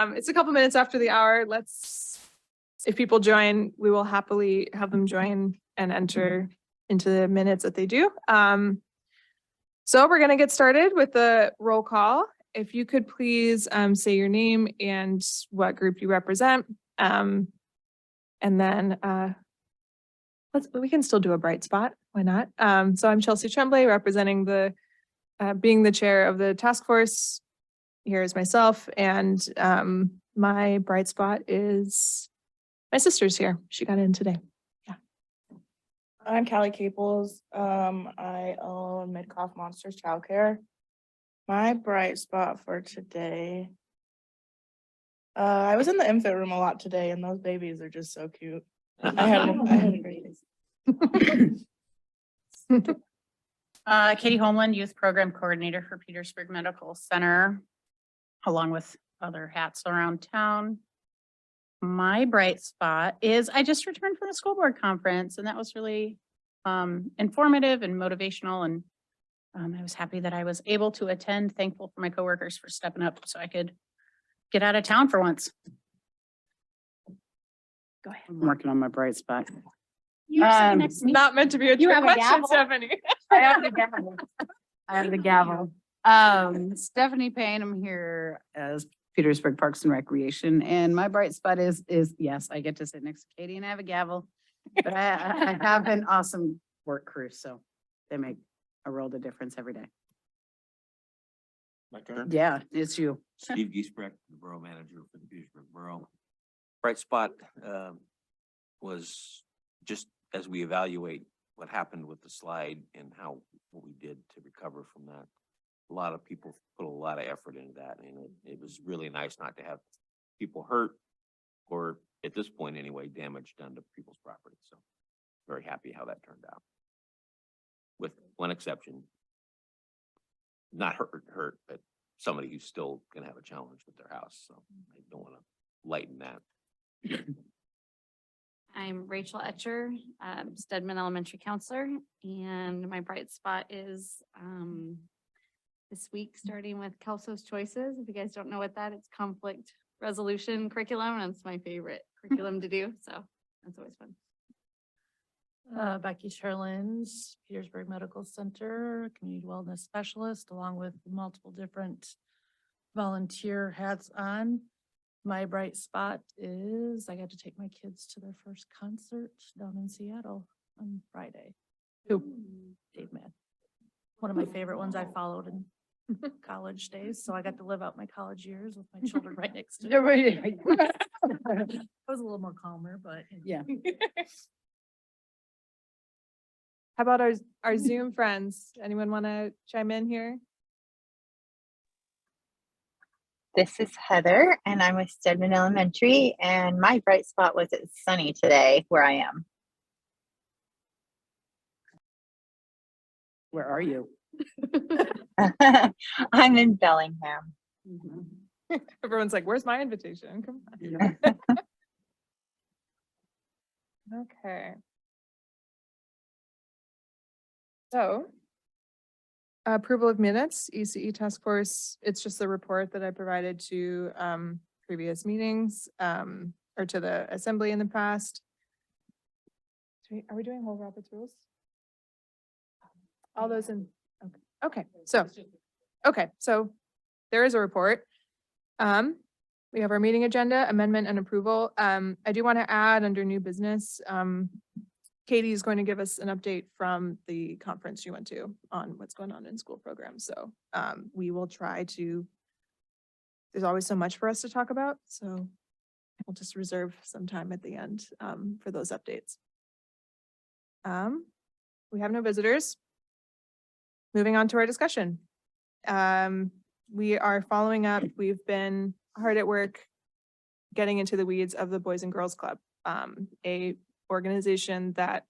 It's a couple minutes after the hour. If people join, we will happily have them join and enter into the minutes that they do. So we're going to get started with the roll call. If you could please say your name and what group you represent. And then we can still do a bright spot. Why not? So I'm Chelsea Tremblay, representing being the chair of the task force. Here is myself, and my bright spot is my sister's here. She got in today. Yeah. I'm Callie Caples. I own Midcoff Monsters Childcare. My bright spot for today. I was in the infant room a lot today, and those babies are just so cute. I had a great day. Katie Homeland, Youth Program Coordinator for Petersburg Medical Center, along with other hats around town. My bright spot is I just returned from the school board conference, and that was really informative and motivational. And I was happy that I was able to attend. Thankful for my coworkers for stepping up so I could get out of town for once. Go ahead. I'm working on my bright spot. Not meant to be a trick question, gavel. Stephanie. I have the gavel. I have the gavel. Stephanie Payne, I'm here as Petersburg Parks and Recreation, and my bright spot is yes, I get to sit next to Katie and I have a gavel, but I have an awesome work crew, so they make a world of difference every day. My turn. Yeah, it's you. Steve Giesbrecht, the Borough Manager for the Petersburg Borough. Bright spot was just as we evaluate what happened with the slide and what we did to recover from that. A lot of people put a lot of effort into that, and it was really nice not to have people hurt or, at this point anyway, damage done to people's property. So very happy how that turned out. With one exception, not hurt, but somebody who's still gonna have a challenge with their house. So I don't want to lighten that. I'm Rachel Etcher, Stedman Elementary Counselor, and my bright spot is this week, starting with Kelso's Choices. If you guys don't know what that, it's conflict resolution curriculum, and it's my favorite curriculum to do, so that's always fun. Becky Sherlins, Petersburg Medical Center, Community Wellness Specialist, along with multiple different volunteer hats on. My bright spot is I got to take my kids to their first concert down in Seattle on Friday. Dave Mann. One of my favorite ones I followed in college days. So I got to live out my college years with my children right next to me. I was a little more calmer, but Yeah. How about our Zoom friends? Anyone want to chime in here? This is Heather, and I'm with Stedman Elementary, and my bright spot was it's sunny today where I am. Where are you? I'm in Bellingham. Everyone's like, where's my invitation? Come on. Yeah. Okay. So, approval of minutes, ECE task force, it's just the report that I provided to previous meetings or to the assembly in the past. Are we doing whole Robert's rules? All those in, okay, so there is a report. We have our meeting agenda, amendment and approval. I do want to add under new business, Katie is going to give us an update from the conference you went to on what's going on in school programs. So we will try to, there's always so much for us to talk about. So we'll just reserve some time at the end for those updates. We have no visitors. Moving on to our discussion. We are following up. We've been hard at work getting into the weeds of the Boys and Girls Club, a organization that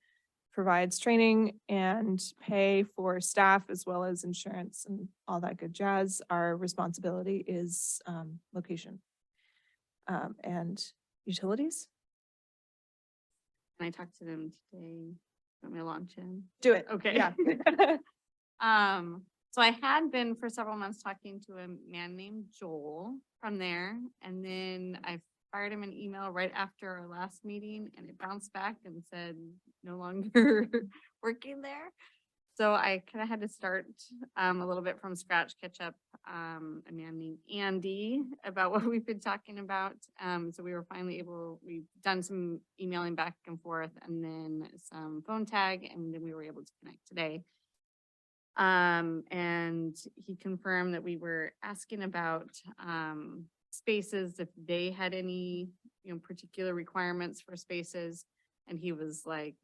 provides training and pay for staff as well as insurance and all that good jazz. Our responsibility is location and utilities. And I talked to them today. Want me to launch in? Do it. Okay. Yeah. So I had been for several months talking to a man named Joel from there, and then I fired him an email right after our last meeting, and it bounced back and said no longer working there. So I kind of had to start a little bit from scratch, catch up a man named Andy about what we've been talking about. So we were finally we've done some emailing back and forth and then some phone tag, and then we were able to connect today. And he confirmed that we were asking about spaces, if they had any, particular requirements for spaces. And he was like,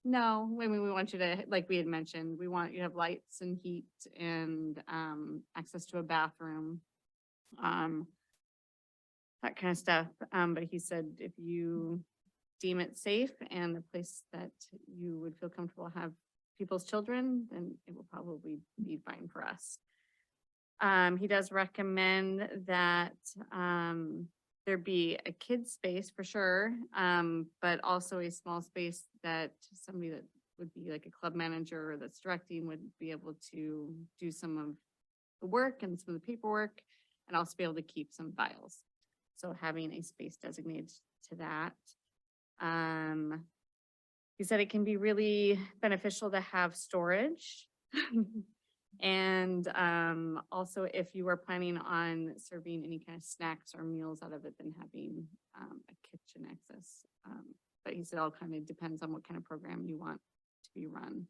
no, I mean, we want you to, like we had mentioned, we want you to have lights and heat and access to a bathroom. That kind of stuff. But he said, if you deem it safe and a place that you would feel comfortable have people's children, then it will probably be fine for us. He does recommend that there be a kid's space for sure, but also a small space that somebody that would be like a club manager that's directing would be able to do some of the work and some of the paperwork, and also be able to keep some files. So having a space designated to that. He said it can be really beneficial to have storage. And also if you are planning on serving any kind of snacks or meals out of it, then having a kitchen access. But he said it all kind of depends on what kind of program you want to be run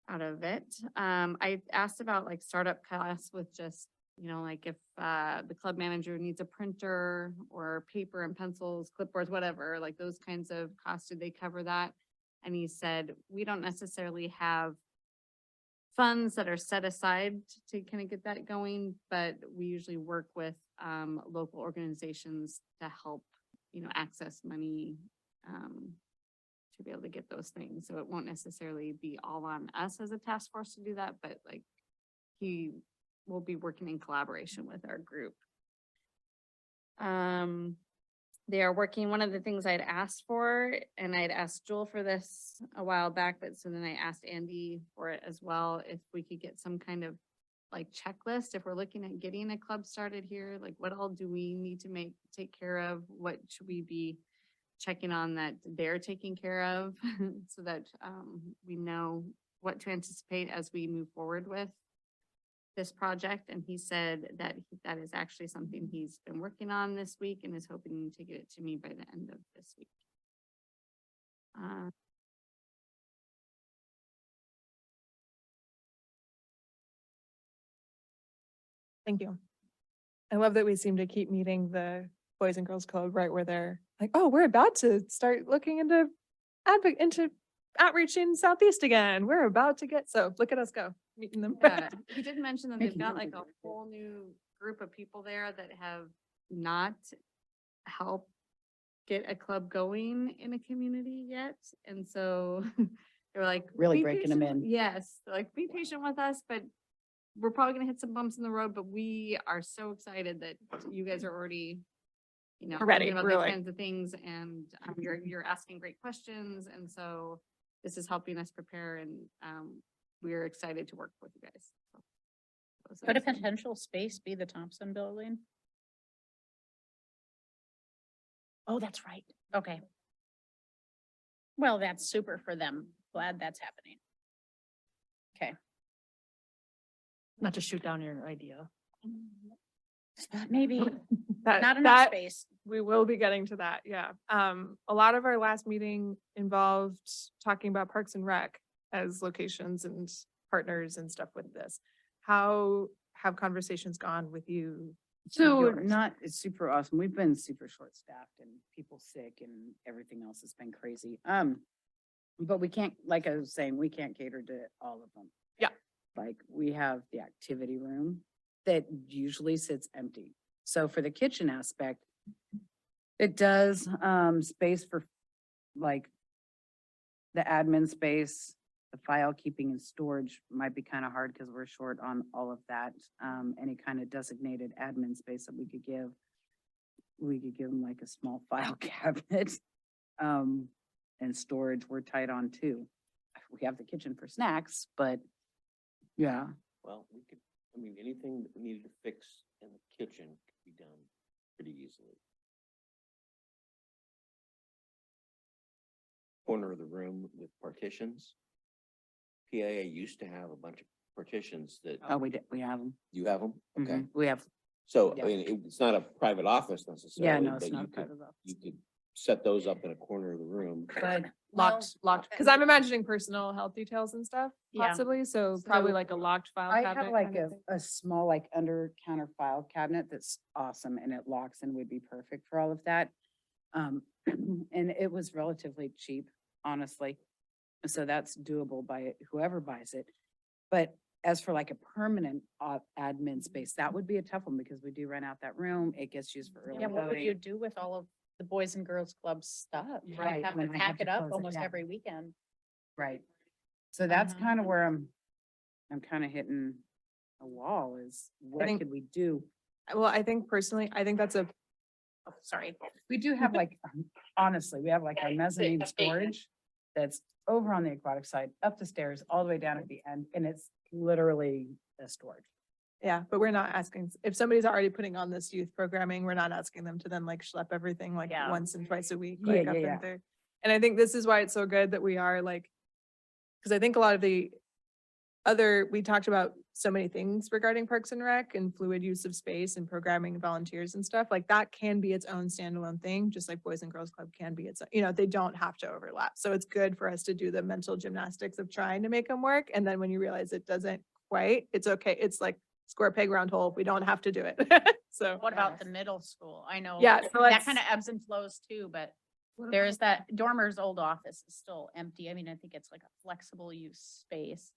out of it. I asked about like startup costs with just, like if the club manager needs a printer or paper and pencils, clipboards, whatever, like those kinds of costs, did they cover that? And he said, we don't necessarily have funds that are set aside to kind of get that going, but we usually work with local organizations to help, access money to be able to get those things. So it won't necessarily be all on us as a task force to do that, but like he will be working in collaboration with our group. They are working, one of the things I'd asked for, and I'd asked Joel for this a while back, but so then I asked Andy for it as well, if we could get some kind of like checklist, if we're looking at getting a club started here, like what all do we need to take care of? What should we be checking on that they're taking care of so that we know what to anticipate as we move forward with this project. And he said that that is actually something he's been working on this week and is hoping to get it to me by the end of this week. Thank you. I love that we seem to keep meeting the Boys and Girls Club right where they're like, oh, we're about to start looking into outreach in Southeast again. We're about to get, so look at us go, meeting them. Yeah, he did mention that they've Making got like a something whole new group of people there that have not helped get a club going in a community yet. And so they're like, Really "Be breaking 'em patient." in. Yes, they're like, be patient with us, but we're probably gonna hit some bumps in the road, but we are so excited that you guys are already, We're ready, thinking about we're these like- kinds of things, and you're asking great questions. And so this is helping us prepare, and we're excited to work with you guys. So, those are Could a some- potential space be the Thompson Building? Oh, that's right. Okay. Well, that's super for them. Glad that's happening. Okay. Not to shoot down your idea. Maybe That- not enough that- space. We will be getting to that, yeah. A lot of our last meeting involved talking about Parks and Rec as locations and partners and stuff with this. How have conversations gone with you? So yours. it's super awesome. We've been super short-staffed and people sick and everything else has been crazy. But we can't, like I was saying, we can't cater to all of them. Yeah. Like we have the activity room that usually sits empty. So for the kitchen aspect, it does space for like the admin space, the file keeping and storage might be kind of hard because we're short on all of that. Any kind of designated admin space that we could give them like a small file cabinet. And storage we're tight on too. We have the kitchen for snacks, but Yeah. Well, we could, I mean, anything that we needed to fix in the kitchen could be done pretty easily. Corner of the room with partitions. PAA used to have a bunch of partitions that, Oh, we have them. you have them? Okay, We have, so, Yeah. I mean, it's not a private office yeah, necessarily, no, it's but not you a could, private office. you could set those up in a corner of the room. But Well, locked, because I'm imagining personal health details and stuff Yeah. possibly, so probably So, like a locked file I cabinet. have like kind of thing. a small, like under counter file cabinet that's awesome and it locks and would be perfect for all of that. And it was relatively cheap, honestly. So that's doable by whoever buys it. But as for like a permanent admin space, that would be a tough one because we do rent out that room. It gets used for early Yeah, what would you voting. do with all of the Boys and Girls Club stuff? You Right, Have to when I have pack to it up close it almost down. every weekend. Right. So that's Uh-huh. kind of where I'm kind of hitting a wall is what think- could we do? Well, I think personally, I think that's a, Oh, sorry. We do have like, honestly, we have like our mezzanine storage that's over on the aquatic side, up the stairs, all the way down at the end, and it's literally a storage. yeah, but we're not asking, if somebody's already putting on this youth programming, we're not asking them to then like schlep everything like Yeah. once and twice a week, Yeah, like up yeah, yeah. in there. And I think this is why it's so good that we are like, because I think a lot of the we talked about so many things regarding Parks and Rec and fluid use of space and programming and volunteers and stuff, like that can be its own standalone thing, just like Boys and Girls Club can be its, they don't have to overlap. So it's good for us to do the mental gymnastics of trying to make them work. And then when you realize it doesn't quite, it's okay. It's like square peg round hole. We don't have to do it. So, What about the middle school? I know. yeah, so That let's, kind of ebbs and flows too, but there's that dormer's old office is still empty. I mean, I think it's like a flexible use space.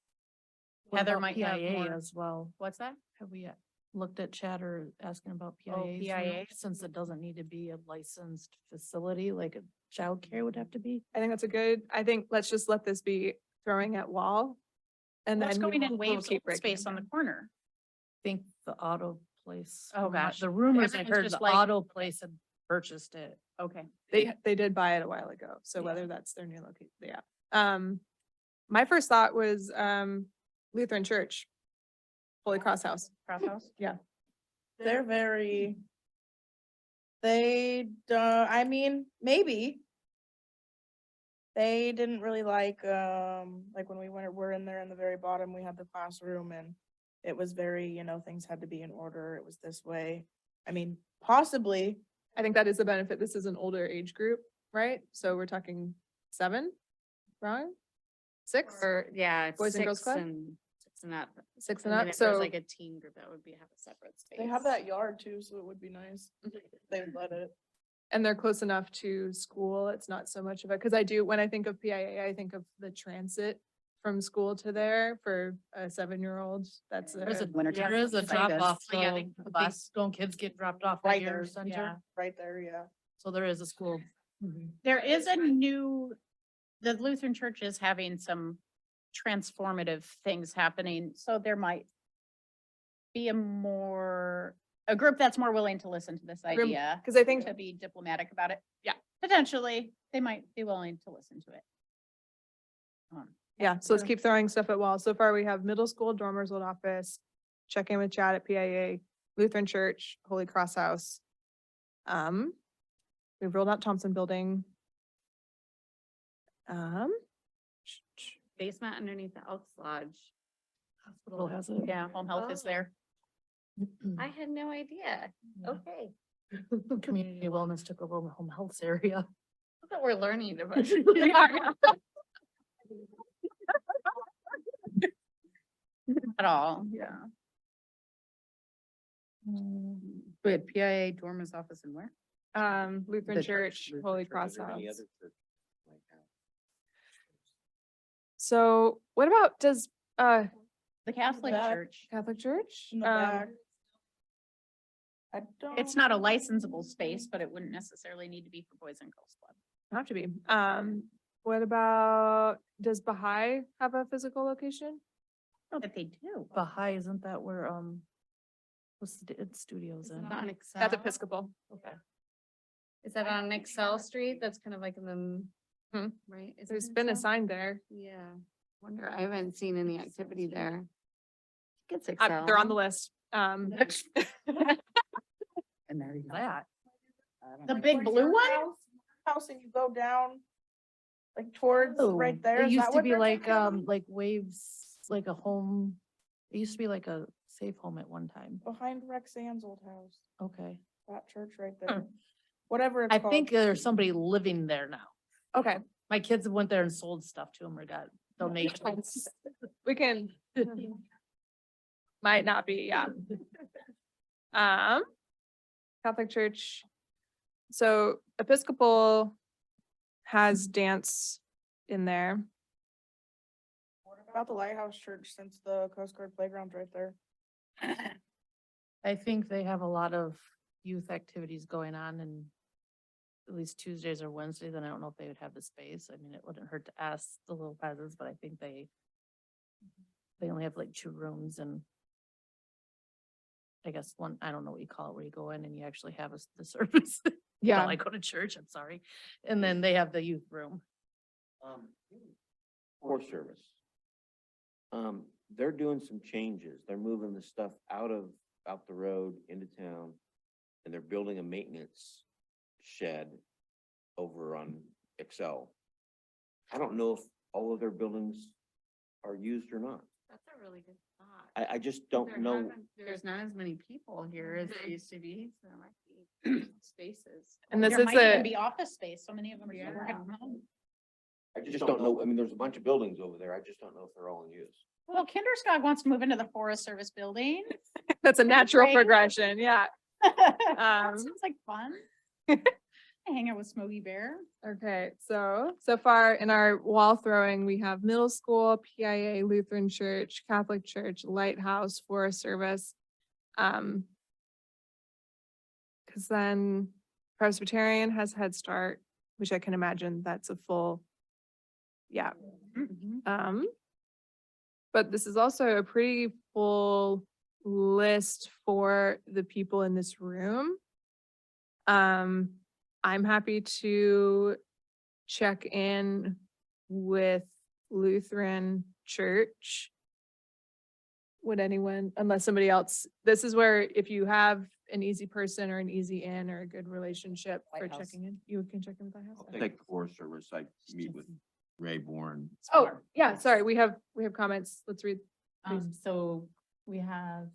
What Heather about might have PIA more. as well. What's that? Have we looked at chatter asking about Oh, PIAs? PIA? Since it doesn't need to be a licensed facility like a childcare would have to be? I think that's a good, I think let's just let this be throwing at wall. And What's then we going in will waves keep of breaking space it on the down. corner? Think the auto place. Oh, from what- gosh. The rumors I Everything's heard, just the like- auto place had purchased it. Okay. They did buy it a while ago, so Yeah. whether that's their new location, yeah. My first thought was, Lutheran Church, Holy Cross House. Cross house? They're very. They don't, I mean, maybe. They didn't really like when we were in there in the very bottom, we had the classroom and it was very, things had to be in order. It was this way. I mean, possibly, I think that is the benefit. This is an older age group, right? So we're talking 7, wrong? 6, Or, yeah, Boys and Girls six Club? and 6 and up. 6 And and then up, if there's so. like a teen group, that would have a separate space. they have that yard too, so it would be nice. They would let it. And they're close enough to school. It's not so much of a, because when I think of PIA, I think of the transit from school to there for a 7-year-old. That's There is a, Winter there time, is a it's like drop off. Oh, yeah, they- the bus. Don't kids get dropped off Right at your there, center? yeah. Right there, yeah. So there is a school. There is the Lutheran Church is having some transformative things happening, so there might be a group that's more willing to listen to this idea, Because I think to be diplomatic about it. Yeah. Potentially, they might be willing to listen to it. yeah, so let's keep throwing stuff at walls. So far, we have middle school, dormers, old office, check in with Chad at PIA, Lutheran Church, Holy Cross House. We've rolled out Thompson Building. Basement underneath the Elks Lodge. Hospital has it. Yeah, home health is there. I had no idea. Yeah. Okay. Community wellness took over home health's area. Look what we're learning about. At all. Yeah. But PIA dormers office and where? Lutheran The Church, Lutheran Holy Church, Cross is there any House. other church like that? So what about, does, The Catholic Back. Church, Catholic Church? In the back. I don't. it's not a licensable space, but it wouldn't necessarily need to be for Boys and Girls Club. Have to be. What about, does Baha'i have a physical location? That they do. Baha'i, isn't that where, what's the, it's studios in? Not an Excel. That's Episcopal. Okay. Is that on Excel Street? That's kind of like in the, Hmm. right? Is it There's been a Excel? sign there. Yeah, wonder, I haven't seen any activity there. It's they're on the list. And there you go. That. I don't The know. big blue one? House and you go down, like towards right there. It is used that to what be they're like, talking about? like Waves, like a home. It used to be like a safe home at one time. Behind Rexanne's old house, Okay. that church right there. Whatever it's I called. think there's somebody living there now. Okay, My kids went there and sold stuff to them or got donations. we can, might not be, yeah. Catholic Church. So Episcopal has dance in there. What about the Lighthouse Church since the Coast Guard playground's right there? I think they have a lot of youth activities going on and at least Tuesdays or Wednesdays, and I don't know if they would have the space. I mean, it wouldn't hurt to ask the little peasants, but I think they only have like 2 rooms and I guess one, I don't know what you call it, where you go in and you actually have the service. Yeah. Well, I go to church, I'm sorry. And then they have the youth room. Forest Service. They're doing some changes. They're moving the stuff out the road into town. And they're building a maintenance shed over on Excel. I don't know if all of their buildings are used or not. That's a really good thought. I just don't know. There's not as many people here as there used to be, so there might be spaces. And this There is might even a, be office space. So many of them are working from home. I just don't know. I mean, there's a bunch of buildings over there. I just don't know if they're all in use. Well, Kinderskog wants to move into the Forest Service building. that's a natural Great. progression, yeah. That sounds like fun. Hang out with Smokey Bear. Okay, so far in our wall throwing, we have middle school, PIA, Lutheran Church, Catholic Church, Lighthouse, Forest Service. Cause then Presbyterian has Head Start, which I can imagine that's a full, yeah. But this is also a pretty full list for the people in this room. I'm happy to check in with Lutheran Church. Would anyone, unless somebody else, this is where if you have an easy person or an easy in or a good relationship for Lighthouse. checking in, you can check in with that house. I'll take the Forest Service. I meet with Ray Bourne. Oh, yeah, sorry, we have comments. Let's read. please. So we have,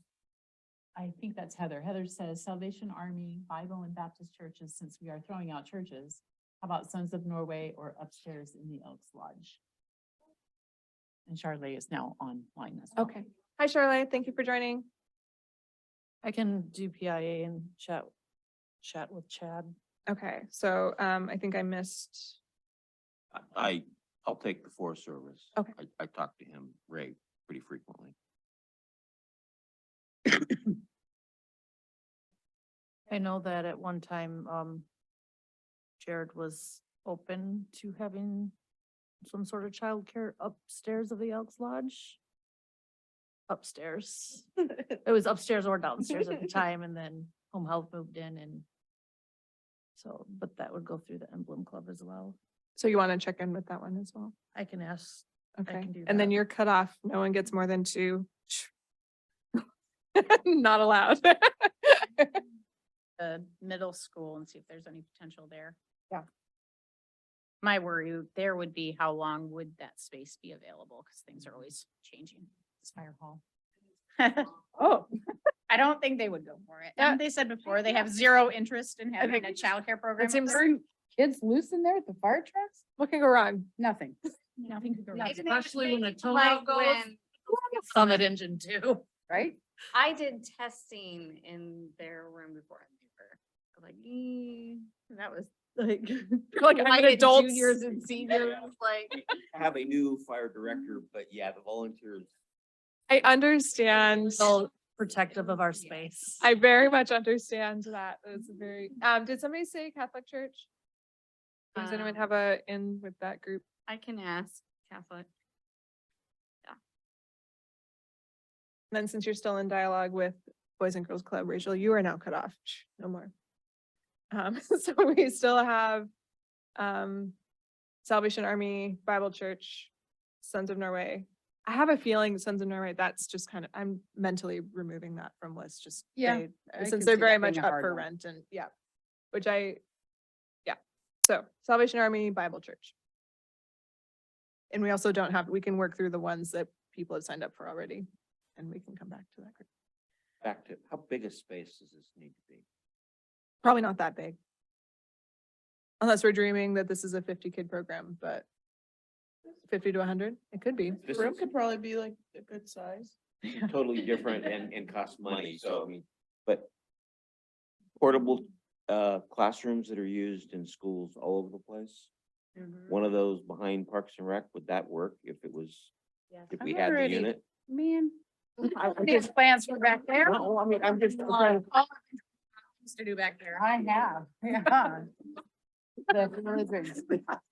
I think that's Heather. Heather says Salvation Army, Bible and Baptist churches, since we are throwing out churches. How about Sons of Norway or upstairs in the Elks Lodge? And Charlotte is now online as well. Okay. Hi, Charlotte. Thank you for joining. I can do PIA and chat with Chad. Okay, so I think I missed. I'll take the Forest Service. Okay. I talk to him, Ray, pretty frequently. I know that at one time, Jared was open to having some sort of childcare upstairs of the Elks Lodge. Upstairs. It was upstairs or downstairs at the time, and then Home Health moved in and so, but that would go through the Emblem Club as well. So you want to check in with that one as well? I can ask. Okay, can do and then that. you're cut off. No one gets more than 2. Not allowed. The middle school and see if there's any potential there. Yeah. My worry there would be how long would that space be available? Because things are always changing. It's Fire Hall. Oh, I don't think they would go for it. Yeah. Haven't they said before, they have zero interest in having a think childcare program. it up seems there? Kids loose in there at the fire trucks? what can go wrong? Nothing. Nothing could go wrong. Maybe they Especially when would a tow like out goes. when Summit engine too. Right? I did testing in their room before and they were like, that was like. Like I'm an divided adult. Juniors and seniors, like. I have a new fire director, but yeah, the volunteers. I understand. So protective of our space. I very much understand that. It's very, did somebody say Catholic Church? Does anyone have a in with that group? I can ask Catholic. And then since you're still in dialogue with Boys and Girls Club, Rachel, you are now cut off. No more. So we still have Salvation Army, Bible Church, Sons of Norway, I have a feeling Sons of Norway, that's just kind of, I'm mentally removing that from list, just Yeah, they- I since can they're see very that much being a up hard for one. rent and, yeah. Which yeah. So Salvation Army Bible Church. And we also don't have, we can work through the ones that people have signed up for already, and we can come back to that group. Back to, how big a space does this need to be? Probably not that big. Unless we're dreaming that this is a 50-kid program, but 50 to 100, it could be. This Room is could probably be like a good size. totally different and costs money, so I mean, but portable classrooms that are used in schools all over the place. One of those behind Parks and Rec, would that work if it was, if we I've had the already- unit? Man. His plans were back there. No, I mean, I'm just. To do back there. I have, yeah. The blizzards.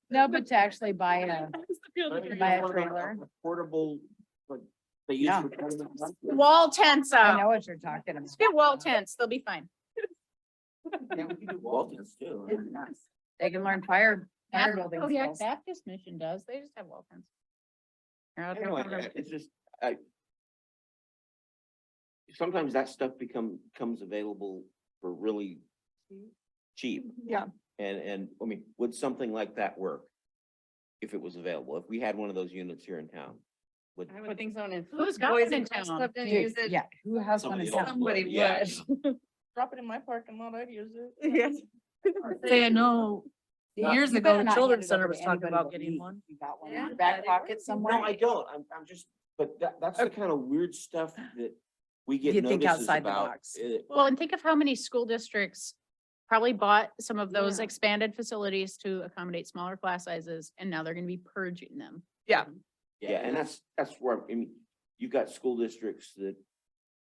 No, but to actually buy a trailer. Portable, like, they use. Yeah. for tournaments. Wall tents I know up. what you're talking about. Just get wall tents, they'll be fine. Yeah, we can do Waltons too. They can learn fire building Oh, yeah, skills. Baptist mission does, they just have wall tents. Here, I'll go Anyway, over- it's just, sometimes that stuff comes available for really cheap. Yeah. And, I mean, would something like that work? If it was available, if we had one of those units here in town? Would, I would think so, and if Who's got Boys one in and Girls town? Club didn't Dude, use it. yeah, who has one Somebody in else town? Somebody yeah, would. Drop it in my parking lot, I'd use it. Yes. Say, I know, years You ago, better the not hand Children's it Center over was to talking anybody about but getting me. one. You got one Yeah, in your back that pocket works. somewhere? No, I don't. I'm just, but that's the kind of weird stuff that we get You think notices outside the about. box. Well, and think of how many school districts probably bought some of those Yeah. expanded facilities to accommodate smaller class sizes, and now they're gonna be purging them. Yeah, and that's where, I mean, you've got school districts that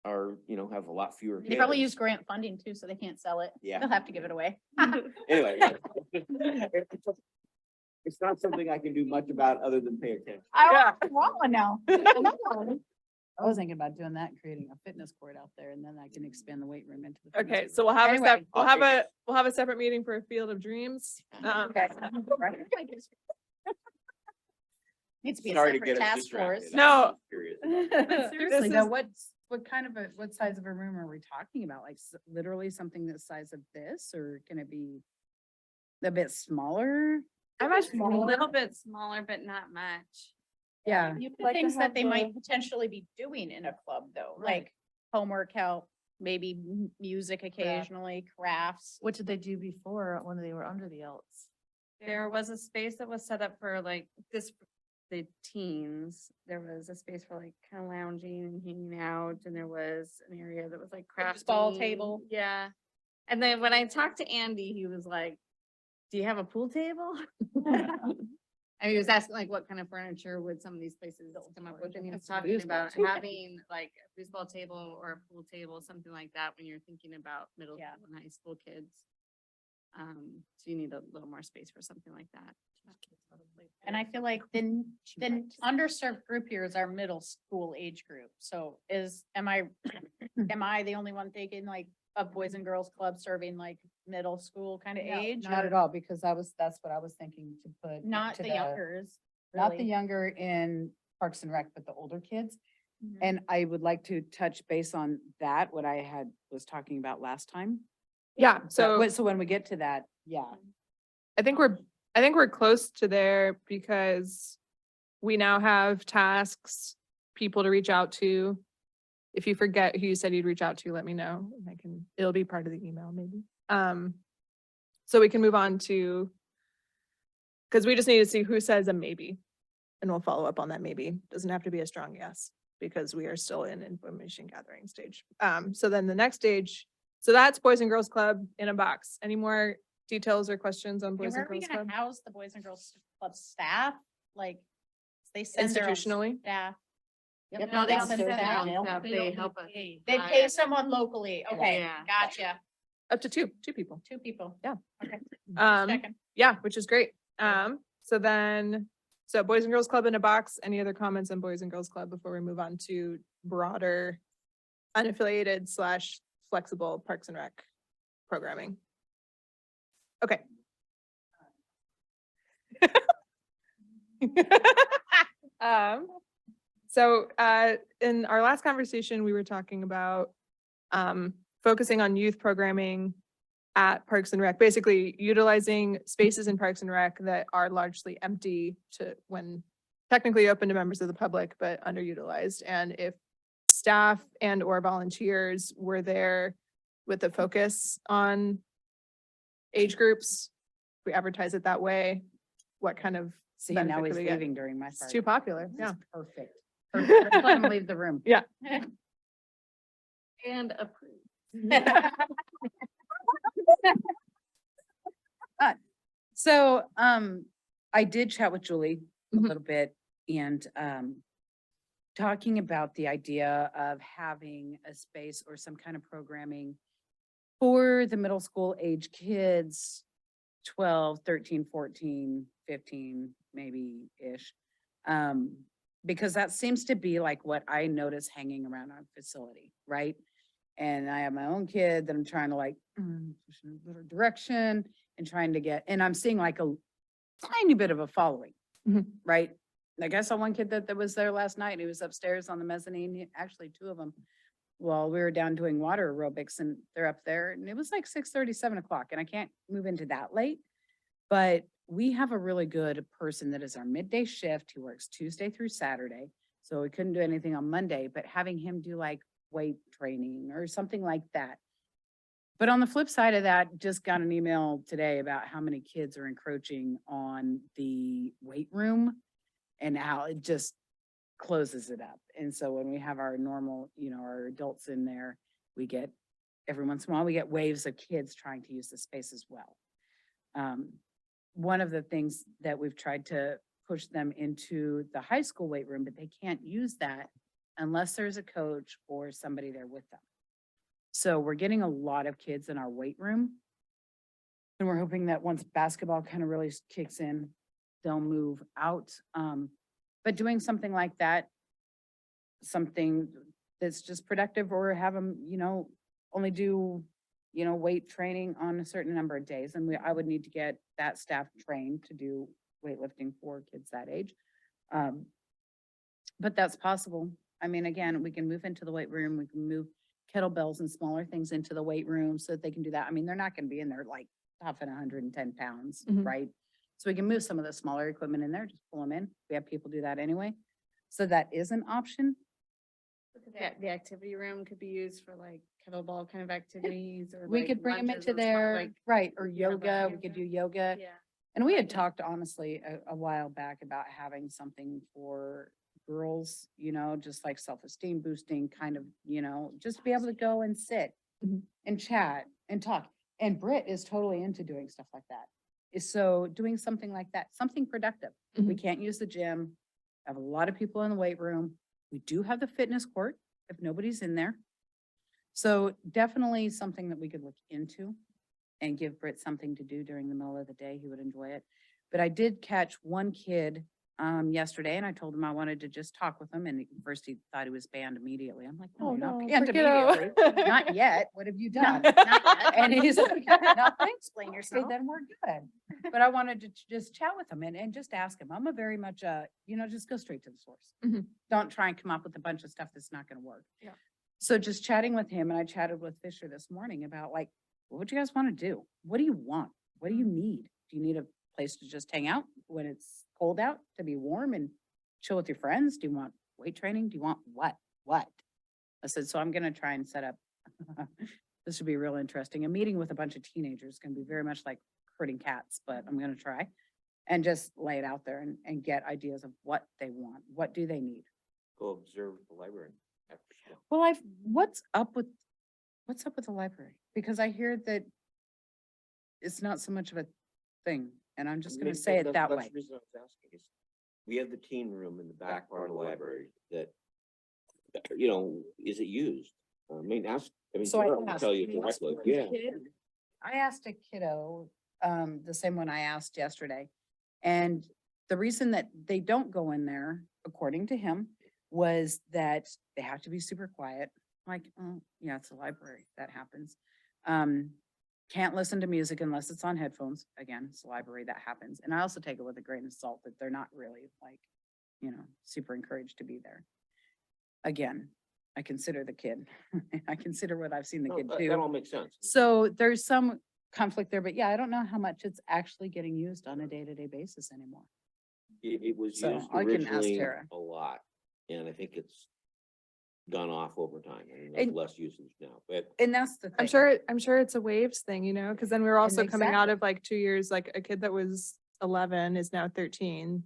are, have a lot fewer. They probably kids. use grant funding too, so they can't sell it. Yeah. They'll have to give it away. Anyway. It's not something I can do much about other than pay attention. I want one now. I was thinking about doing that, and creating a fitness court out there, and then I can expand the weight room into the. fitness Okay, room. so we'll have Anyway, we'll have a separate meeting for a Field of Dreams. Okay. Needs to be a Sorry to separate get us task force. distracted. No. I'm curious. Seriously, This though, is- what size of a room are we talking about? Like literally something the size of this, or can it be a bit smaller? A little bit smaller, but not much. Yeah. The things that they might potentially be doing in a club though, Right. like homework help, maybe music occasionally, crafts. What did they do before when they were under the Elks? There was a space that was set up for like this, the teens. There was a space for like kind of lounging and hanging out, and there was an area that was like crafting. Ball table. Yeah. And then when I talked to Andy, he was like, do you have a pool table? And he was asking like, what kind of furniture would some of these places come up with? And he was talking about having like a foosball table or a pool table, something like that, when you're thinking about middle Yeah. school and high school kids. So you need a little more space for something like that. And I feel like the underserved group here is our middle school age group. So am I the only one thinking like of Boys and Girls Club serving like middle school kind of age? Not or at all, because that's what I was thinking to put. Not to the youngers. Not the really. younger in Parks and Rec, but the older kids. Mhm. And I would like to touch base on that, what I was talking about last time. Yeah, So, so when we get to that, yeah. I think we're close to there because we now have tasks, people to reach out to. If you forget who you said you'd reach out to, let me know. And it'll be part of the email maybe. So we can move on to, because we just need to see who says a maybe. And we'll follow up on that maybe. Doesn't have to be a strong yes, because we are still in information gathering stage. So then the next stage, so that's Boys and Girls Club in a box. Any more details or questions on And Boys where and are we Girls gonna Club? house the Boys and Girls Club staff? Like, they send their own Institutionally? staff. Yep, No, they don't downstairs send their now. own stuff. They help us. They pay someone locally. Okay, Yeah. gotcha. Up to two people. 2 people. Yeah. Okay. Um, Checking. yeah, which is great. So Boys and Girls Club in a box. Any other comments on Boys and Girls Club before we move on to broader unaffiliated / flexible Parks and Rec programming? Okay. So in our last conversation, we were talking about focusing on youth programming at Parks and Rec, basically utilizing spaces in Parks and Rec that are largely empty to when technically open to members of the public, but underutilized. And if staff and or volunteers were there with a focus on age groups, we advertise it that way, what kind of See, now benefit he's could we get? leaving during my It's part. too popular, This yeah. is perfect. Perfect. Let's let him leave the room. Yeah. And approved. So, I did chat with Julie a Mhm. little bit and, talking about the idea of having a space or some kind of programming for the middle school age kids, 12, 13, 14, 15, maybe-ish. Because that seems to be like what I notice hanging around our facility, right? And I have my own kid that I'm trying to like, push in a little direction and trying to get, and I'm seeing like a tiny bit of a following, Mhm. right? Like I saw one kid that was there last night, and he was upstairs on the mezzanine, actually two of them. Well, we were down doing water aerobics and they're up there and it was like 6:30, 7 o'clock, and I can't move into that late. But we have a really good person that is our midday shift. He works Tuesday through Saturday. So we couldn't do anything on Monday, but having him do like weight training or something like that. But on the flip side of that, just got an email today about how many kids are encroaching on the weight room and how it just closes it up. And so when we have our normal, our adults in there, we get, every once in a while, we get waves of kids trying to use the space as well. One of the things that we've tried to push them into the high school weight room, but they can't use that unless there's a coach or somebody there with them. So we're getting a lot of kids in our weight room. And we're hoping that once basketball kind of really kicks in, they'll move out. But doing something like that, something that's just productive, or have them, only do, weight training on a certain number of days. And I would need to get that staff trained to do weightlifting for kids that age. But that's possible. I mean, again, we can move into the weight room, we can move kettlebells and smaller things into the weight room so that they can do that. I mean, they're not going to be in there like tough and 110 pounds, Mhm. right? So we can move some of the smaller equipment in there, just pull them in. We have people do that anyway. So that is an option. The activity room could be used for like kettlebell kind of activities or. We like could bring them lunges into and stuff, there, like- right, or Yeah, yoga, we yoga. could do yoga. Yeah. And we had talked honestly a while back about having something for girls, just like self-esteem boosting kind of, just to be able to go and sit Mhm. and chat and talk. And Britt is totally into doing stuff like that. So doing something like that, something productive. We Mhm. can't use the gym. I have a lot of people in the weight room. We do have the fitness court if nobody's in there. So definitely something that we could look into and give Britt something to do during the middle of the day. He would enjoy it. But I did catch one kid yesterday, and I told him I wanted to just talk with him. And at first he thought he was banned immediately. I'm like, no, Oh, you're not no, banned poor kiddo. immediately. Not yet. What have you done? Not yet. And he's like, no, thanks. Explain Okay, yourself. then we're good. But I wanted to just chat with him and just ask him. I'm a very much, just go straight to the source. Mhm. Don't try and come up with a bunch of stuff that's not going to work. Yeah. So just chatting with him, and I chatted with Fisher this morning about like, what would you guys want to do? What do you want? What do you need? Do you need a place to just hang out when it's cold out, to be warm and chill with your friends? Do you want weight training? Do you want what? I said, so I'm going to try and set up, this would be real interesting. A meeting with a bunch of teenagers can be very much like herding cats, but I'm going to try and just lay it out there and get ideas of what they want. What do they need? Go observe the library after school. Well, what's up with the library? Because I hear that it's not so much of a thing, and I'm just gonna say it that way. That's the reason I was asking is, we have the teen room in the back part of the library that, is it used? So I Sarah will asked, tell you "What's directly, for the yeah. kid?" I asked a kiddo, the same one I asked yesterday. And the reason that they don't go in there, according to him, was that they have to be super quiet. Like, oh, yeah, it's a library. That happens. Can't listen to music unless it's on headphones. Again, it's a library, that happens. And I also take it with a grain of salt that they're not really like, super encouraged to be there. again, I consider the kid. I consider what I've seen the No, kid that all do. makes sense. So there's some conflict there, but yeah, I don't know how much it's actually getting used on a day-to-day basis anymore. It was So used I can ask originally Tara. a lot, and I think it's gone off over time. I mean, there's And- less usage now, but And that's the thing. I'm sure it's a waves thing, you know, because then we were also coming out exactly. of like 2 years, like a kid that was 11 is now 13.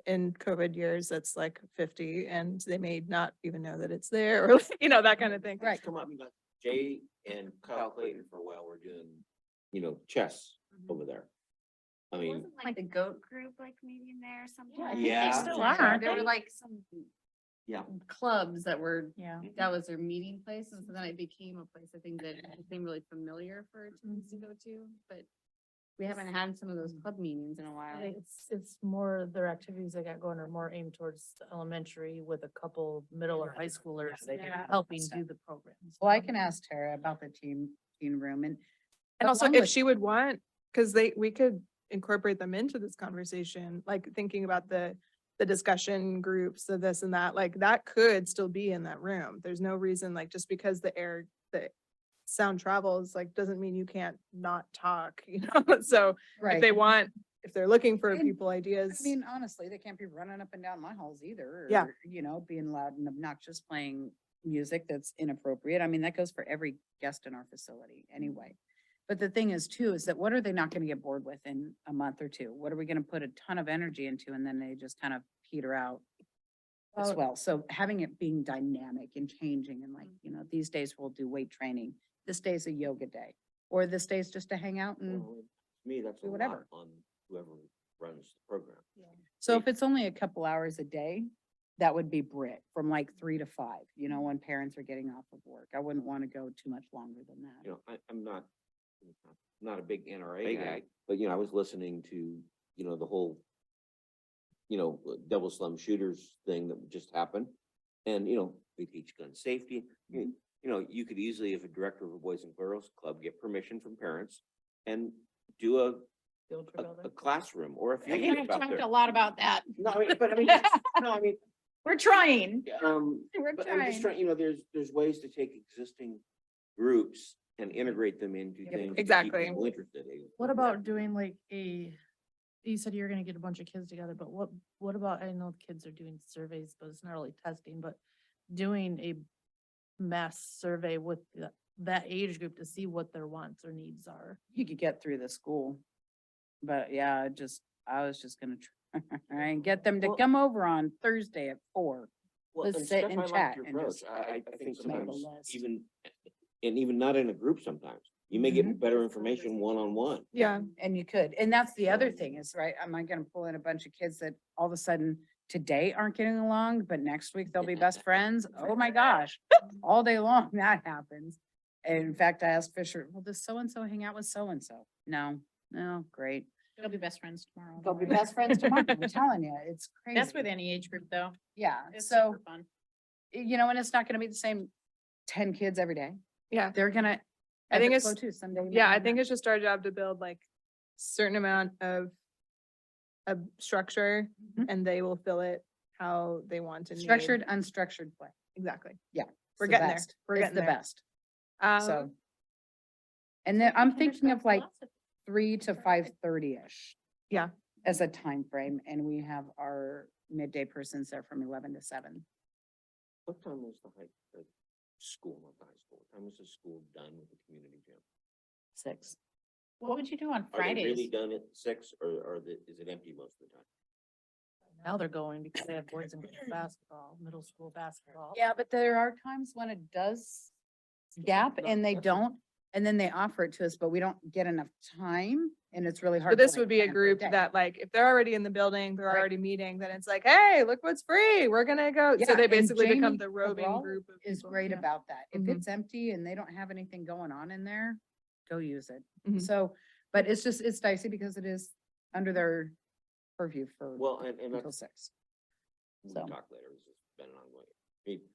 In COVID years, that's like 50, and they may not even know that it's there, or you know, that kind of thing. Right. come up, you got Jay and Kyle Clayton for a while were doing, chess over there. I mean, Wasn't like the goat group like maybe in there sometimes? I think they Yeah. still are, aren't There were they? like some yeah. clubs that were, Yeah. that was their meeting place, and so then it became a place, I think, that became really familiar for teens to go to, but we haven't had some of those club meetings in a I while. think it's more their activities they got going are more aimed towards the elementary with a couple middle or high schoolers Yeah. helping do the programs. Well, I can ask Tara about the teen room and. And also along if with- she would want, because we could incorporate them into this conversation, like thinking about the discussion groups, the this and that, like that could still be in that room. There's no reason, like, just because the sound travels, like, doesn't mean you can't not talk, you know? So if Right. they want, if they're looking for And, people I ideas, mean, honestly, they can't be running up and down my halls either. Yeah. Or, being loud and obnoxious, playing music that's inappropriate. I mean, that goes for every guest in our facility anyway. But the thing is too, is that what are they not gonna get bored with in a month or two? What are we gonna put a ton of energy into and then they just kind of peter out as well? So having it being dynamic and changing and like, these days we'll do weight training. This day's a yoga day, or this day's just to hang out and. Well, to me, that's a do lot whatever. on whoever runs the program. So if it's only a couple hours a day, that would be Brit from like 3 to 5, when parents are getting off of work. I wouldn't want to go too much longer than that. I'm not a big NRA guy, but I was listening to, the whole, double slum shooters thing that just happened. And, we teach gun safety. You could easily, if a director of a Boys and Girls Club, get permission from parents and do a classroom or a field trip out there. lot about that. No, I mean, We're trying. We're but I'm just trying, there's ways to take existing groups and integrate them into things. to keep Exactly. people interested. What about doing like you said you're gonna get a bunch of kids together, but what about, I know kids are doing surveys, but it's not really testing, but doing a mass survey with that age group to see what their wants or needs are. You could get through the school. But yeah, I was just gonna try and get them to Well- come over on Thursday at 4. Well, Let's and sit Steph, and I like chat your and approach. just I think make a sometimes list. even not in a group sometimes, you may get better information one-on-one. yeah. And you could, and that's the other thing is, right, am I gonna pull in a bunch of kids that all of a sudden today aren't getting along, but next week they'll be best friends? Oh my gosh, all day long that happens. And in fact, I asked Fisher, well, does so-and-so hang out with so-and-so? No, great. They'll be best friends tomorrow. They'll be best friends tomorrow. I'm telling you, it's crazy. That's with any age group though. Yeah, It's so, super fun. and it's not gonna be the same 10 kids every day. Yeah. They're gonna. I think ebb and flow it's- too. Someday you might Yeah, I have think none. it's just our job to build like certain amount of a structure, Mhm. and they will fill it how they want to. Structured, unstructured play. Exactly. Yeah. We're It's the getting there. best. We're It's getting the there. best. So. And then I'm thinking of like 3 to 5:30-ish. Yeah. As a time frame, and we have our midday persons there from 11 to 7. What time was the school, not the high school? What time was the school done with the community gym? 6. What would you do on Are they really Fridays? done at 6 or is it empty most of the time? Now they're going because they have boys and girls basketball, middle school basketball. Yeah, but there are times when it does gap and they don't, and then they offer it to us, but we don't get enough time and it's really hard. But to, this like, would be a plan for group day. that like, if they're already in the building, they're Right. already meeting, then it's like, hey, look what's free. We're gonna go. Yeah, So they and basically become Jamie the roving Cabral group of Is people. great Yeah. about that. If Mhm. it's empty and they don't have anything going on in there, go use it. Mhm. So, but it's dicey because it is under their purview for Well, and until that's, 6. we So. can talk later, this has been an ongoing. I mean,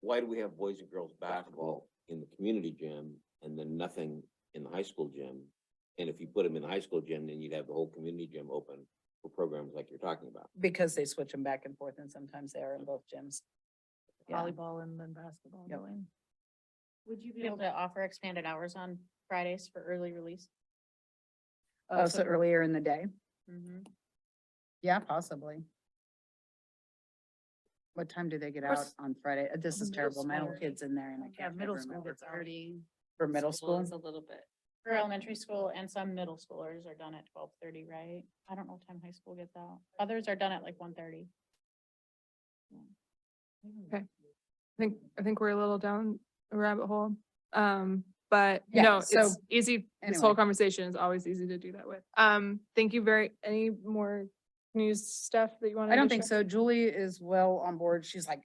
why do we have boys and girls basketball in the community gym and then nothing in the high school gym? And if you put them in the high school gym, then you'd have the whole community gym open for programs like you're talking about. Because they switch them back and forth and sometimes they are in both gyms. Yeah. volleyball and then basketball Yep. going. Would you be able to offer expanded hours on Fridays for early release? Oh, so earlier in the day? Mhm. Yeah, possibly. What time do they get out What's- on Friday? This is Middle terrible. My own school. kid's in there and I Yeah, can't middle ever school remember. gets out. For middle school? Is a little bit. For elementary school and some middle schoolers are done at 12:30, right? I don't know what time high school gets out. Others are done at like 1:30. I think we're a little down a rabbit hole. But Yeah, no, so it's easy. This whole anyway. conversation is always easy to do that with. Thank you any more news stuff that you want to? I don't think so. Julie is well on board. She's like,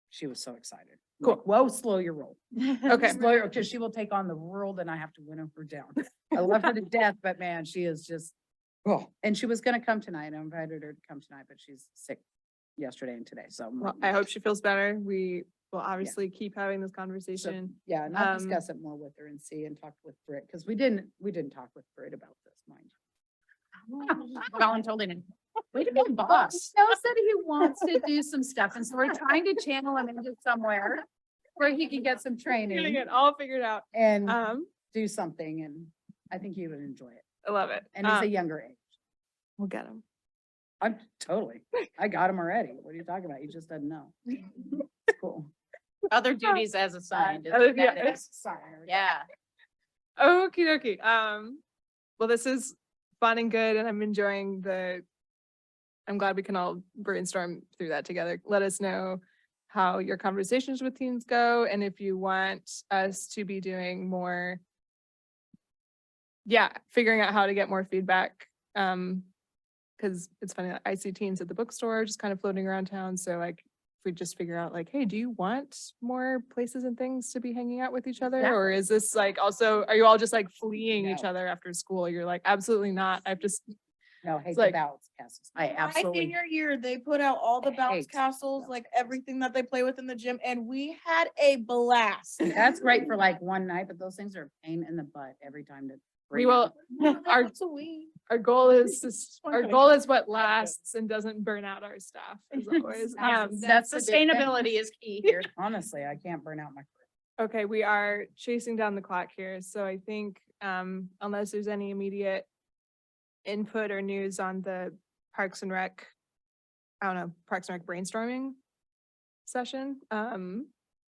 she was so excited. I'm like, Cool. whoa, slow your roll. Okay. Slow your, because she will take on the world and I have to win her down. I love her to death, but man, she is just, oh, and she was gonna come tonight. I invited her to come tonight, but she's sick yesterday and today, so. Well, I hope she feels better. We will obviously keep having this conversation. Yeah, and I'll Um, discuss it more with her and see and talk with Britt, because we didn't talk with Britt about this, mind. Voluntolding. Way to be a boss. He knows that he wants to do some stuff, and so we're trying to channel him into somewhere where he can get some Getting training it all figured out. and Do do something, and I think he would enjoy it. I love it. And he's a younger age. We'll get him. I'm totally, I got him already. What are you talking about? He just doesn't know. It's cool. Other duties as assigned. is Other- what that yeah. is. Yeah. Okie dokie. Well, this is fun and good and I'm enjoying I'm glad we can all brainstorm through that together. Let us know how your conversations with teens go and if you want us to be doing more, figuring out how to get more feedback. Cause it's funny, I see teens at the bookstore just kind of floating around town. So like, if we just figure out like, hey, do you want more places and things to be hanging out with each other? Or is this like also, are you all just like fleeing each No. other after school? You're like, absolutely not. I've just, No, hate It's the like- bounce castles. I My absolutely, senior year, they put out all the bounce hate castles, bounce like castles. everything that they play with in the gym, and we had a blast. that's great for like one night, but those things are a pain in the butt every time to. we bring will, out. our, So we. our goal is one our thing. goal is what lasts and doesn't burn out our staff as always. That's the big thing. Sustainability is key here. Honestly, I can't burn out my. Okay, we are chasing down the clock here, so I think, unless there's any immediate input or news on the Parks and Rec, Parks and Rec brainstorming session,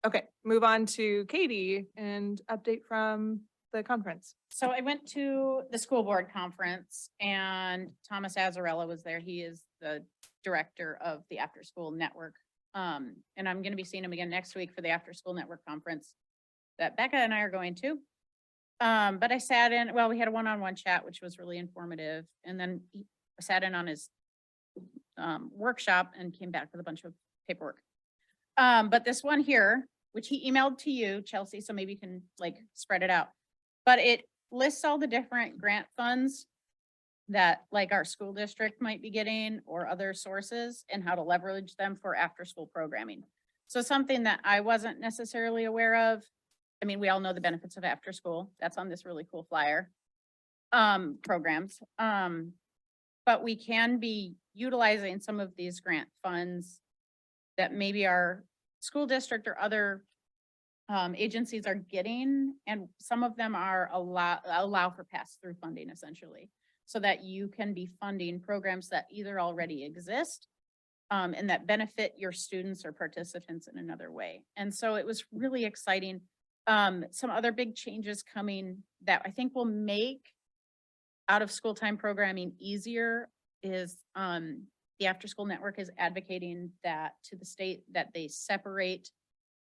okay, move on to Katie and update from the conference. So I went to the school board conference and Thomas Azzarello was there. He is the director of the After School Network. And I'm gonna be seeing him again next week for the After School Network Conference that Becca and I are going to. But I sat in, well, we had a one-on-one chat, which was really informative. And then I sat in on his workshop and came back with a bunch of paperwork. But this one here, which he emailed to you, Chelsea, so maybe you can like spread it out. But it lists all the different grant funds that like our school district might be getting or other sources and how to leverage them for after-school programming. So something that I wasn't necessarily aware of. I mean, we all know the benefits of after school. That's on this really cool flyer. Programs. But we can be utilizing some of these grant funds that maybe our school district or other agencies are getting, and some of them are allow for pass-through funding essentially, so that you can be funding programs that either already exist and that benefit your students or participants in another way. And so it was really exciting. Some other big changes coming that I think will make out of school time programming easier is the After School Network is advocating that to the state that they separate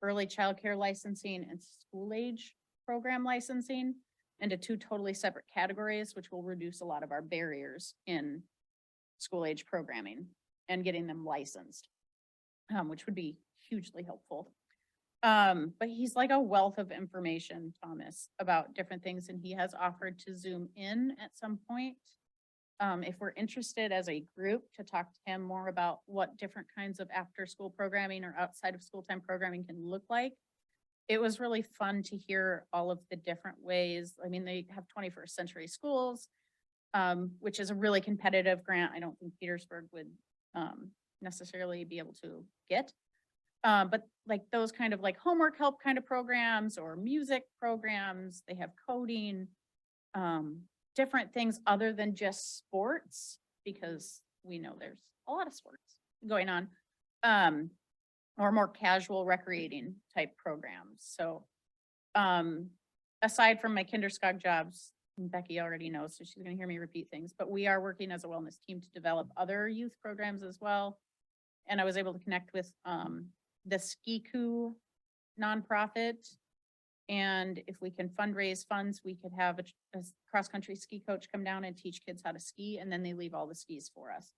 early childcare licensing and school age program licensing into two totally separate categories, which will reduce a lot of our barriers in school age programming and getting them licensed, which would be hugely helpful. But he's like a wealth of information, Thomas, about different things, and he has offered to Zoom in at some point. If we're interested as a group to talk to him more about what different kinds of after-school programming or outside of school time programming can look like. It was really fun to hear all of the different ways. I mean, they have 21st Century Schools, which is a really competitive grant. I don't think Petersburg would necessarily be able to get. But like those kind of like homework help kind of programs or music programs, they have coding, different things other than just sports, because we know there's a lot of sports going on. Or more casual recreating type programs. So, aside from my Kinderskog jobs, and Becky already knows, so she's gonna hear me repeat things, but we are working as a wellness team to develop other youth programs as well. And I was able to connect with, the Ski-Coo nonprofit. And if we can fundraise funds, we could have a cross-country ski coach come down and teach kids how to ski, and then they leave all the skis for us.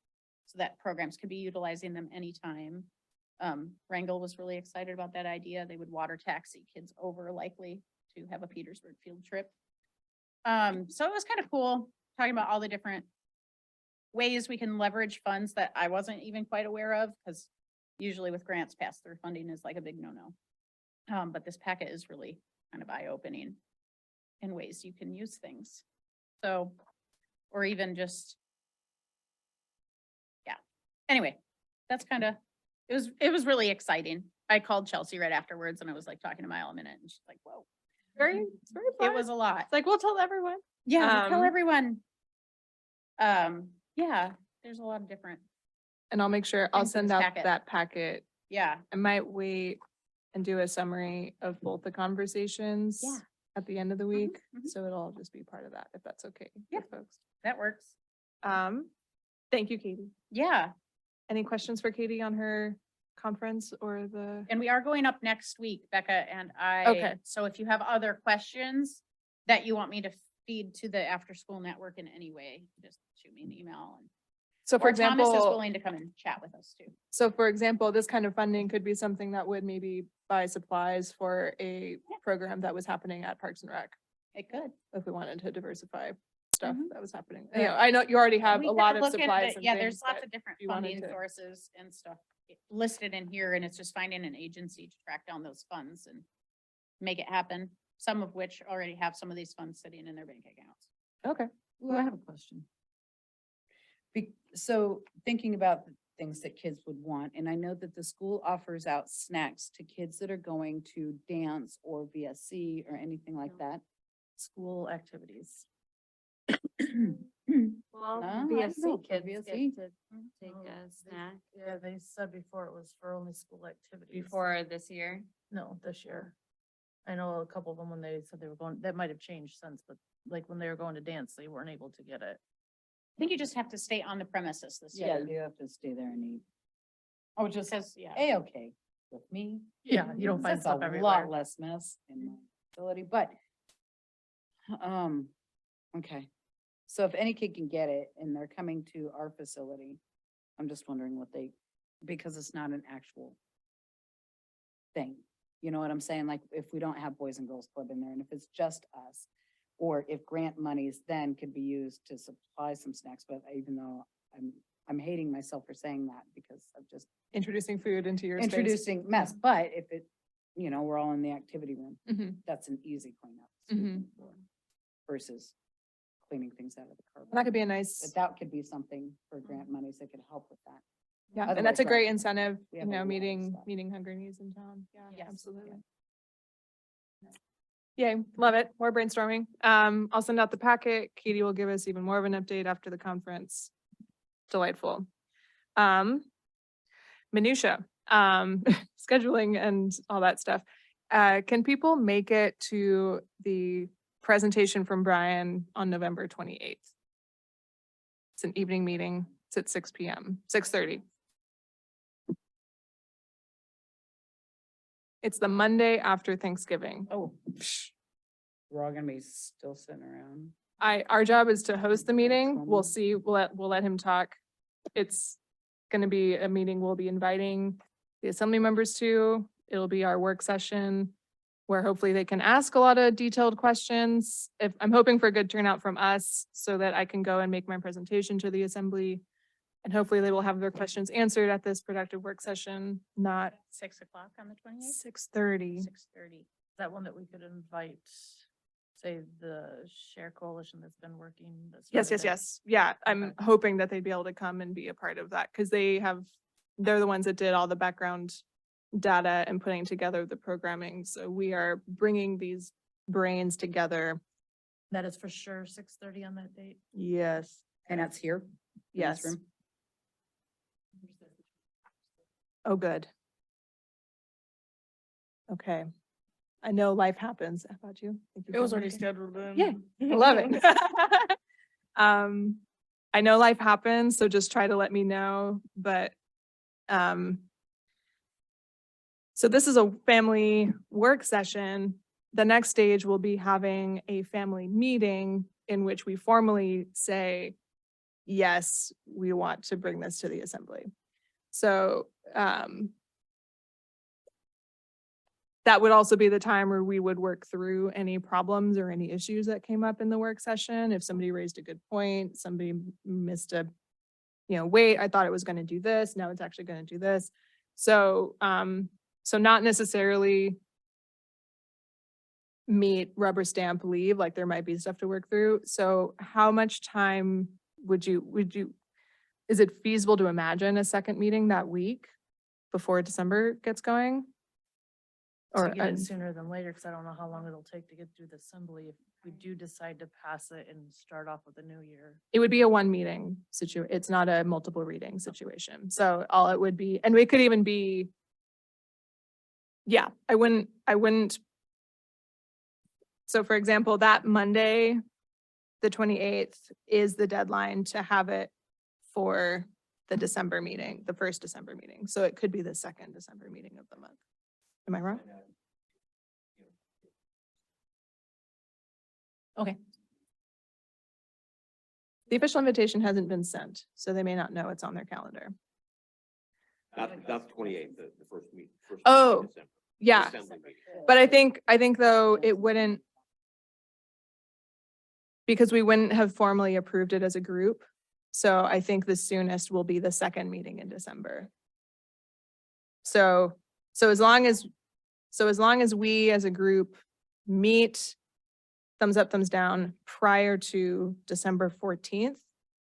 So that programs could be utilizing them anytime. Wrangell was really excited about that idea. They would water taxi kids over, likely to have a Petersburg field trip. So it was kind of cool talking about all the different ways we can leverage funds that I wasn't even quite aware of, because usually with grants, pass-through funding is like a big no-no. But this packet is really kind of eye-opening in ways you can use things. So, or even just, yeah. Anyway, that's kind of, it was really exciting. I called Chelsea right afterwards and I was like talking to Mile a minute and she's like, whoa, It's very fun. it was a lot. It's like, we'll tell everyone. Yeah, we'll tell Um, everyone. Yeah, there's a lot of different, And I'll make sure I'll Things in send this out packet. that packet. yeah, I might wait and do a summary of both the conversations Yeah. at the end of the week. mhm. So it'll all just be part of that, if that's okay Yeah. with folks. that works. Thank you, Katie. Yeah, Any questions for Katie on her conference or the? and we are going up next week, Becca and I. Okay. So if you have other questions that you want me to feed to the after-school network in any way, just shoot me an email. And So for or Thomas is example, willing to come and chat with us too. this kind of funding could be something that would maybe buy supplies for a program that was happening at Parks and Rec, It could. if we wanted to diversify stuff Mhm. that was happening. You know, I know you already have We a can lot of look at supplies the- and Yeah, things, there's lots but of different you wanted funding to- sources and stuff listed in here, and it's just finding an agency to track down those funds and make it happen. Some of which already have some of these funds sitting in their bank accounts. Okay. Well, I have a question. So thinking about the things that kids would want, and I know that the school offers out snacks to kids that are going to dance or VSC or anything like that. School activities. Well, No, I don't know, VSC kids VSC. get to take Oh, a snack Yeah, they said before it was for only school activities. before this year. No, this year. I know a couple of them when they said they were going, that might have changed since, but like when they were going to dance, they weren't able to get it. I think you just have to stay on the premises this Yeah, year. you have to stay there and eat. Oh, just says, yeah. A-okay with me. Yeah, you don't find That's stuff a everywhere. lot less mess in my facility, but, okay. So if any kid can get it and they're coming to our facility, I'm just wondering what they, because it's not an actual thing. You know what I'm saying? Like, if we don't have Boys and Girls Club in there, and if it's just us, or if grant monies then could be used to supply some snacks, but even though I'm hating myself for saying that because of just Introducing food into your space. introducing mess, but if it, you know, we're all in the activity room, Mhm. that's an easy cleanup. Mhm. sweeping the floor Versus cleaning things out of the carpet. That could be a nice, But that could be something for grant monies that could help with that. yeah, and that's a otherwise, great right. incentive, We you have a know, lot of meeting stuff. hungry needs in town. Yeah, Yes. absolutely. Yay, love it. More brainstorming. I'll send out the packet. Katie will give us even more of an update after the conference. Delightful. Minutia, scheduling and all that stuff. Can people make it to the presentation from Brian on November 28th? It's an evening meeting. It's at 6 PM, 6:30. It's the Monday after Thanksgiving. Oh, we're all gonna be still sitting around. Our job is to host the meeting. We'll Normal. see, we'll let him talk. It's gonna be a meeting we'll be inviting the assembly members to. It'll be our work session where hopefully they can ask a lot of detailed questions. I'm hoping for a good turnout from us so that I can go and make my presentation to the assembly. And hopefully they will have their questions answered at this productive work session, not 6 o'clock on the 28th, 6:30. 6:30. Is that one that we could invite, say, the Share Coalition that's been working? that's Yes, started yes, it? yes. Yeah, I'm Okay. hoping that they'd be able to come and be a part of that because they're the ones that did all the background data and putting together the programming. So we are bringing these brains together. That is for sure 6:30 on that date. Yes. And that's here? in this Yes. room? Oh, good. Okay. I know life happens. How about you? Think you It was can already make it? scheduled in. Yeah, I love it. I know life happens, so just try to let me know, but, so this is a family work session. The next stage will be having a family meeting in which we formally say, yes, we want to bring this to the assembly. So, that would also be the time where we would work through any problems or any issues that came up in the work session. If somebody raised a good point, somebody missed a, wait, I thought it was gonna do this, now it's actually gonna do this. So, so not necessarily meet, rubber stamp, leave, like there might be stuff to work through. So how much time would you, is it feasible to imagine a second meeting that week before December gets going? To Or, get it sooner than later, because I don't know how long it'll take to get through the assembly if we do decide to pass it and start off with the new year. it would be a one meeting it's not a multiple reading situation. So all it would be, and it could even be, yeah, I wouldn't. So for example, that Monday, the 28th is the deadline to have it for the December meeting, the first December meeting. So it could be the second December meeting of the month. Am I wrong? Okay. The official invitation hasn't been sent, so they may not know it's on their calendar. Not the 28th, the first meet. first meeting in Oh, December. Yeah, Assembly meeting. but I think though it wouldn't, because we wouldn't have formally approved it as a group. So I think the soonest will be the second meeting in December. So as long as we as a group meet, thumbs up, thumbs down, prior to December 14th,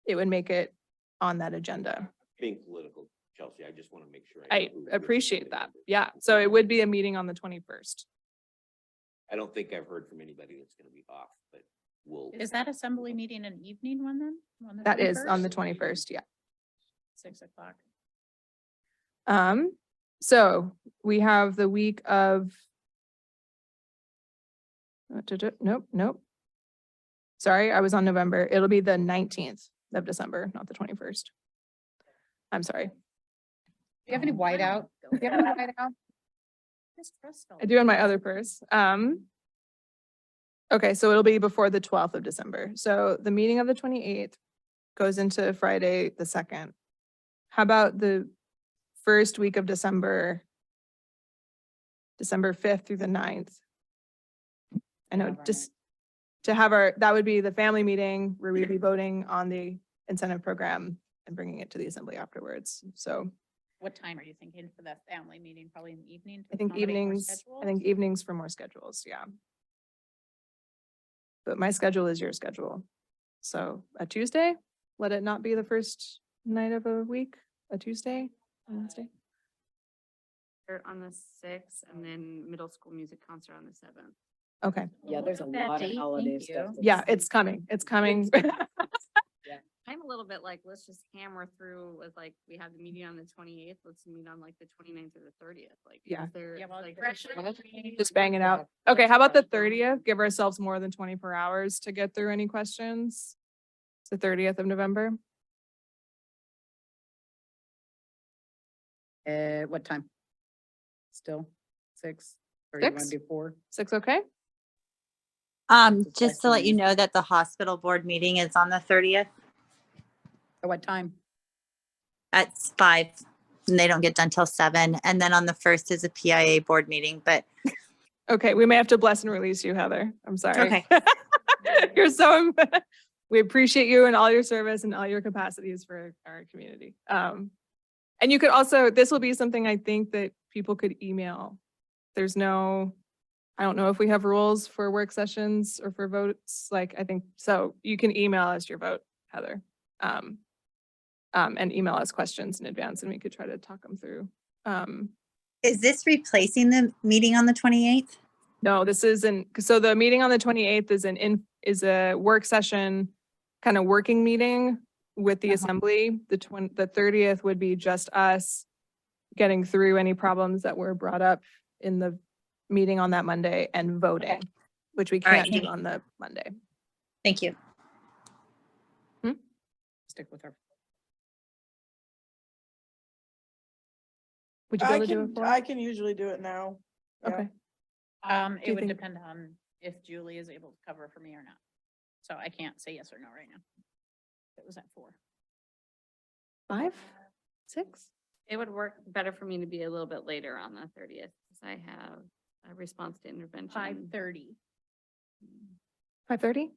it would make it on that agenda. Being political, Chelsea, I just want to make sure. I know who- which appreciate family that. members. Yeah, so it would be a meeting on the 21st. I don't think I've heard from anybody that's going to be off, but we'll. Is that assembly meeting an evening one then? On the That is on the 21st? 21st, yeah. 6:00. So we have the week of. Nope. Sorry, I was on November. It'll be the 19th of December, not the 21st. I'm sorry. Do you have any whiteout? Do you have any whiteout? I do in my other purse. Okay, so it'll be before the 12th of December. So the meeting of the 28th goes into Friday, the 2nd. How about the first week of December, December 5th through the 9th? I know, Have our just to have that would be the family meeting where we'd be voting on the incentive program and bringing it to the assembly afterwards. So What time are you thinking for that family meeting? Probably in the evening? to I think accommodate more evenings, I schedules? think evenings for more schedules, yeah. But my schedule is your schedule. So a Tuesday, let it not be the first night of a week, a Tuesday, a Wednesday. Or on the 6th and then middle school music concert on the 7th. Okay, Yeah, there's a That lot of date, holiday thank stuff. you. yeah, that's- it's coming, it's coming. I'm a little bit like, let's just hammer through with like, we have the meeting on the 28th, let's meet on like the 29th or the 30th, like. Yeah. Is there, Yeah, well, like, Just bang it out. Okay, how about the 30th? Give ourselves more than 24 hours to get through any questions. It's the 30th of November. What time? Still 6? Or you want 6? to do 4? 6, okay? Just Just to like let you me. know that the hospital board meeting is on the 30th At what time? at 5. And they don't get done till 7. And then on the 1st is a PIA board meeting, but Okay, we may have to bless and release you, Heather. I'm sorry. Okay. You're so, we appreciate you and all your service and all your capacities for our community. And you could also, this will be something I think that people could email. There's no, I don't know if we have rules for work sessions or for votes, like I think, so you can email us your vote, Heather. And email us questions in advance and we could try to talk them through. Is this replacing the meeting on the 28th? No, this isn't, so the meeting on the 28th is a work session, kind of working meeting with the assembly. The 30th would be just us getting through any problems that were brought up in the meeting on that Monday and voting, which we All right, can't do thank you. on the Monday. Thank you. Stick with our. Would you be able to do it for? I can usually do it now. Yeah. Okay. It you would think- depend on if Julie is able to cover for me or not. So I can't say yes or no right now. It was at 4. 5, 6? It would work better for me to be a little bit later on the 30th, because I have a response to intervention. 5:30. 5:30?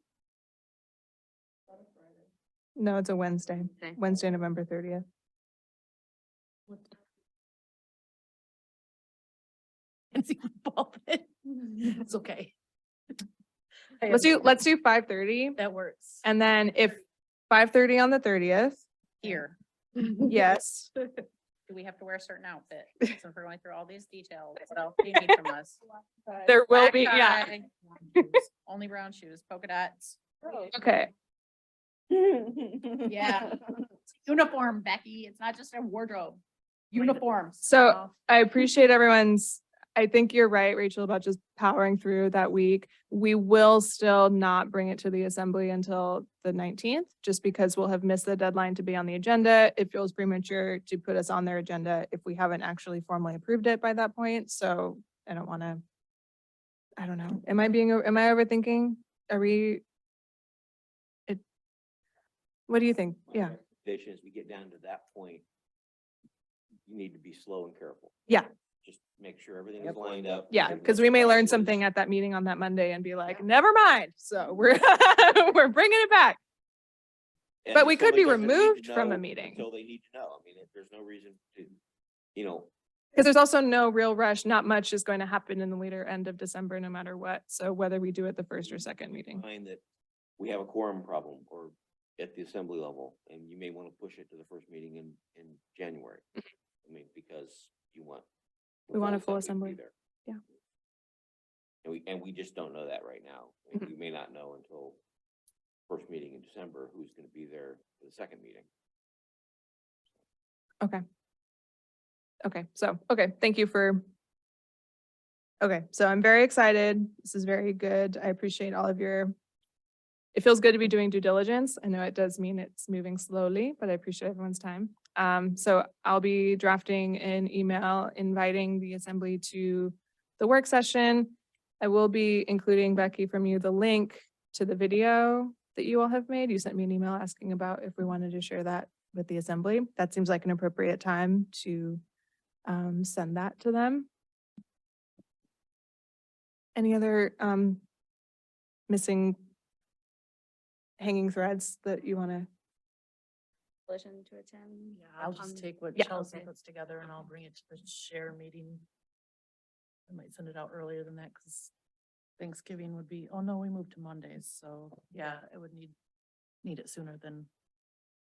No, it's a Wednesday, Okay. Wednesday, November 30th. It's okay. Let's do 5:30. That works. And then if 5:30 on the 30th, Here, yes. do we have to wear a certain outfit? Since we're going through all these details, what else do you need from us? There will Black be, yeah. tie, brown shoes, only brown shoes, polka dots. Okay. Yeah. It's uniform, Becky. It's not just a wardrobe. Uniform. So I appreciate everyone's, I think you're right, Rachel, about just powering through that week. We will still not bring it to the assembly until the 19th, just because we'll have missed the deadline to be on the agenda. It feels premature to put us on their agenda if we haven't actually formally approved it by that point. So I don't want to, I don't know. Am I overthinking? Are we? What do you think? My Yeah. recommendation is we get down to that point, you need to be slow and careful. Yeah. Just make sure everything is lined up. Yeah, and because what we the may learn process something is. at that meeting on that Monday and be like, never mind. So we're, we're bringing it back. And but we if could be somebody doesn't need to removed from a know meeting. Until they need to know. I mean, there's no reason to, you know, Because there's also no real rush. Not much is going to happen in the later end of December, no matter what. So whether we do it the first or second meeting. find that we have a quorum problem or at the assembly level, and you may want to push it to the first meeting in January. I mean, because you want. the We want a full to be assembly. there. Yeah. And we just don't know that right now. I mean, we may not know until first meeting in December, who's going to be there for the second meeting. Okay. Okay. Thank you for. Okay. So I'm very excited. This is very good. I appreciate all of your. It feels good to be doing due diligence. I know it does mean it's moving slowly, but I appreciate everyone's time. So I'll be drafting an email inviting the assembly to the work session. I will be including, Becky, from you, the link to the video that you all have made. You sent me an email asking about if we wanted to share that with the assembly. That seems like an appropriate time to send that to them. Any other missing hanging threads that you want to? Coalition to attend. Yeah, I'll just take what Yeah. Chelsea Okay. puts together and I'll bring it to the share meeting. I might send it out earlier than that because Thanksgiving would be, oh no, we moved to Mondays, so yeah, it would need it sooner than.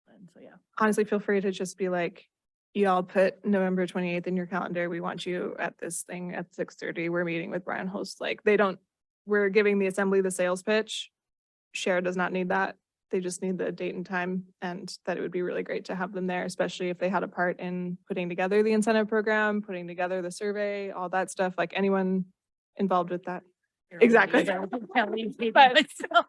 And so, yeah. Honestly, feel free to just be like, y'all put November 28th in your calendar. We want you at this thing at 6:30. We're meeting with Brian Host. Like we're giving the assembly the sales pitch. Share does not need that. They just need the date and time, and that it would be really great to have them there, especially if they had a part in putting together the incentive program, putting together the survey, all that stuff, like anyone involved with that. You're already Exactly. there with Kelly, But- myself.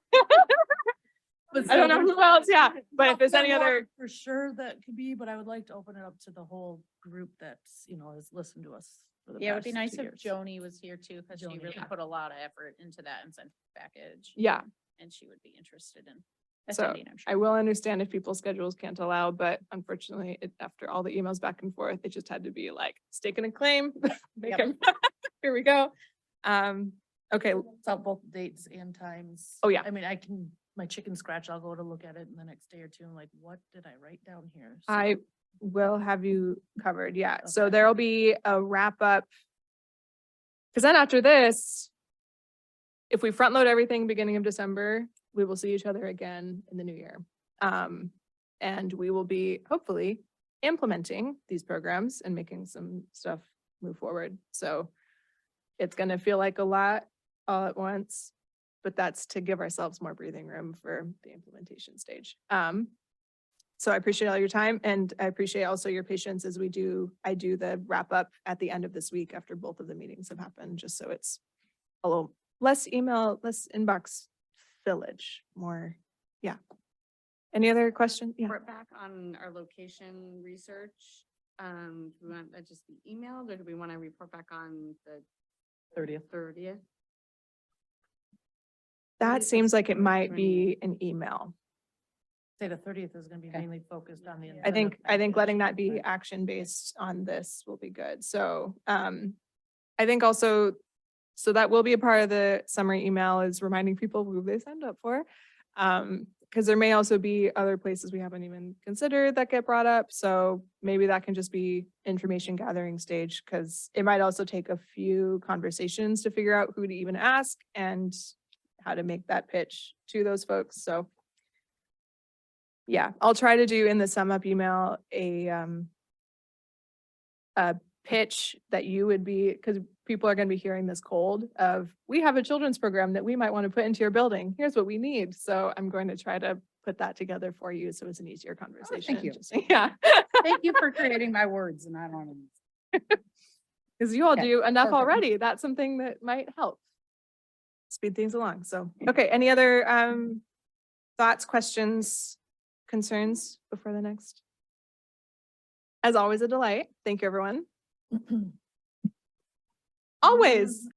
I don't know who else, yeah, but if there's any One more other, For sure that could be, but I would like to open it up to the whole group that's, has listened to us for the Yeah, it would be past nice 2 if years. Joni was here too, because she Joni, really yeah. put a lot of effort into that incentive package. yeah. And she would be interested in So attending, I'm I sure. will understand if people's schedules can't allow, but unfortunately, after all the emails back and forth, it just had to be like staking a claim. Make Yep. 'em- Here we go. Okay, It's out both dates and times. Oh, yeah. I mean, my chicken scratch, I'll go to look at it in the next day or two. I'm like, what did I write down here? So- I will have you covered. Yeah. So Okay. there'll be a wrap up. Cause then after this, if we front load everything beginning of December, we will see each other again in the new year. And we will be hopefully implementing these programs and making some stuff move forward. So it's going to feel like a lot all at once, but that's to give ourselves more breathing room for the implementation stage. So I appreciate all your time, and I appreciate also your patience as I do the wrap up at the end of this week after both of the meetings have happened, just so it's a little less email, less inbox fillage, more, yeah. Any other question? Yeah. Report back on our location research. Do we want that just be emailed, or do we want to report back on the 30th? That seems like it might be an email. Say the 30th is gonna be Okay. mainly focused on the. I think incentive letting package. that be action based on this will be good. So, I think also, so that will be a part of the summary email, is reminding people who they signed up for. Because there may also be other places we haven't even considered that get brought up. So maybe that can just be information gathering stage, because it might also take a few conversations to figure out who to even ask and how to make that pitch to those folks. So yeah, I'll try to do in the sum up email a pitch that you would be, because people are going to be hearing this cold of, we have a children's program that we might want to put into your building. Here's what we need. So I'm going to try to put that together for you, so it's an easier conversation. you. Just- Yeah. Thank you for creating my words and I don't. Because you all Okay, do enough perfect. already. That's something that might help speed things along. So, okay, any other thoughts, questions, concerns before the next? As always, a delight. Thank you, everyone. Always.